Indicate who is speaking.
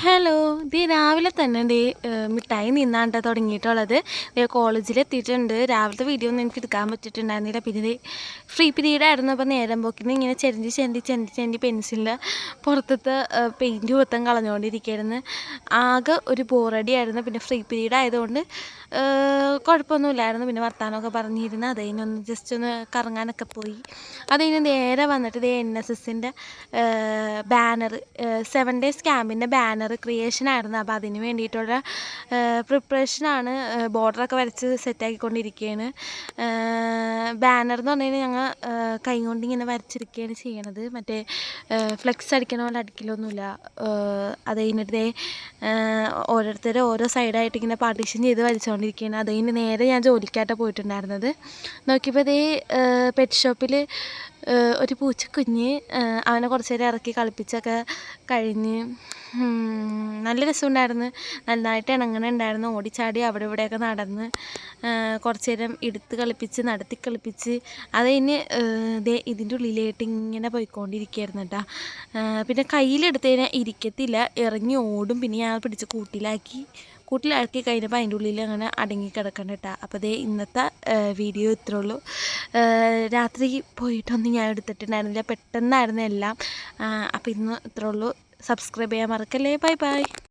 Speaker 1: Hello! രാവിലെ തന്നെ മിഠായി തിന്നാണ്ട തുടങ്ങിയിട്ടുള്ളത്. കോളേജിലെത്തിയിട്ടുണ്ട്. രാവിലത്തെ വീഡിയോ ഒന്നും എനിക്ക് എടുക്കാൻ പറ്റിയിട്ടുണ്ടായിരുന്നില്ല. പിന്നെ ഫ്രീ പീരീഡ് ആയിരുന്നു. അപ്പോൾ നേരം പോക്കിന് ഇങ്ങനെ ചെരിഞ്ഞ് പെൻസിലിൻ്റെ പുറത്തത്തെ പെയിൻറ്റ് മൊത്തം കളഞ്ഞുകൊണ്ടിരിക്കുകയായിരുന്നു. ആകെ ഒരു ബോറടിയായിരുന്നു. പിന്നെ ഫ്രീ പീരീഡ് ആയതുകൊണ്ട് കുഴപ്പമൊന്നുമില്ലായിരുന്നു. പിന്നെ വർത്താനമൊക്കെ പറഞ്ഞിരുന്നു. അതിനൊന്ന് ജസ്റ്റ് ഒന്ന് കറങ്ങാനൊക്കെ പോയി. അതിന് നേരെ വന്നിട്ട് NSSൻ്റെ ബാനർ 7 ഡേയ്സ് ക്യാമ്പിൻ്റെ ബാനർ ക്രിയേഷൻ ആയിരുന്നു. അപ്പോൾ അതിന് വേണ്ടിയിട്ടുള്ള പ്രിപ്പറേഷനാണ്. ബോർഡറൊക്കെ വരച്ച് സെറ്റാക്കിക്കൊണ്ടിരിക്കുകയാണ്. ബാനർ എന്ന് പറഞ്ഞു കഴിഞ്ഞാൽ ഞങ്ങൾ കൈ കൊണ്ട് ഇങ്ങനെ വരച്ചിരിക്കുകയാണ് ചെയ്യണത്. മറ്റേ ഫ്ലെക്സ് അടിക്കണ പോലെ അടിക്കലൊന്നുമില്ല. അത് കഴിഞ്ഞിട്ട് ഓരോരുത്തരും ഓരോ സൈഡായിട്ട് ഇങ്ങനെ പാർട്ടീഷൻ ചെയ്ത് വരച്ചുകൊണ്ടിരിക്കുകയാണ്. അത് കഴിഞ്ഞ് നേരെ ഞാൻ ജോലിക്കായിട്ട് പോയിട്ടുണ്ടായിരുന്നത്. നോക്കിയപ്പോൾ പെറ്റ് ഷോപ്പിൽ ഒരു പൂച്ചക്കുഞ്ഞ്, അവനെ കുറച്ച് നേരം ഇറക്കി കളിപ്പിച്ചൊക്കെ കഴിഞ്ഞ് നല്ല രസമുണ്ടായിരുന്നു. നന്നായിട്ട് ഇണങ്ങണുണ്ടായിരുന്നു. ഓടിച്ചാടി അവിടെ ഇവിടെയൊക്കെ നടന്ന് കുറച്ച് നേരം എടുത്ത് കളിപ്പിച്ച് നടത്തി കളിപ്പിച്ച് അത് കഴിഞ്ഞ് ഇതിൻ്റെ ഉള്ളിലായിട്ട് ഇങ്ങനെ പോയിക്കൊണ്ടിരിക്കുകയായിരുന്നു കേട്ടോ. പിന്നെ കയ്യിലെടുത്ത് കഴിഞ്ഞാൽ ഇരിക്കത്തില്ല, ഇറങ്ങി ഓടും. പിന്നെ ഞാൻ പിടിച്ച് കൂട്ടിലാക്കി കഴിഞ്ഞപ്പോൾ അതിൻ്റെ ഉള്ളിൽ അങ്ങനെ അടങ്ങിക്കിടക്കണ്ട കേട്ടോ. അപ്പോൾ ഇന്നത്തെ വീഡിയോ ഇത്രേ ഉള്ളൂ. രാത്രി പോയിട്ടൊന്നും ഞാൻ എടുത്തിട്ടുണ്ടായിരുന്നില്ല, പെട്ടെന്നായിരുന്നു എല്ലാം. അപ്പോൾ ഇന്ന് ഇത്രേ ഉള്ളൂ. സബ്സ്ക്രൈബ് ചെയ്യാൻ മറക്കല്ലേ. Bye bye.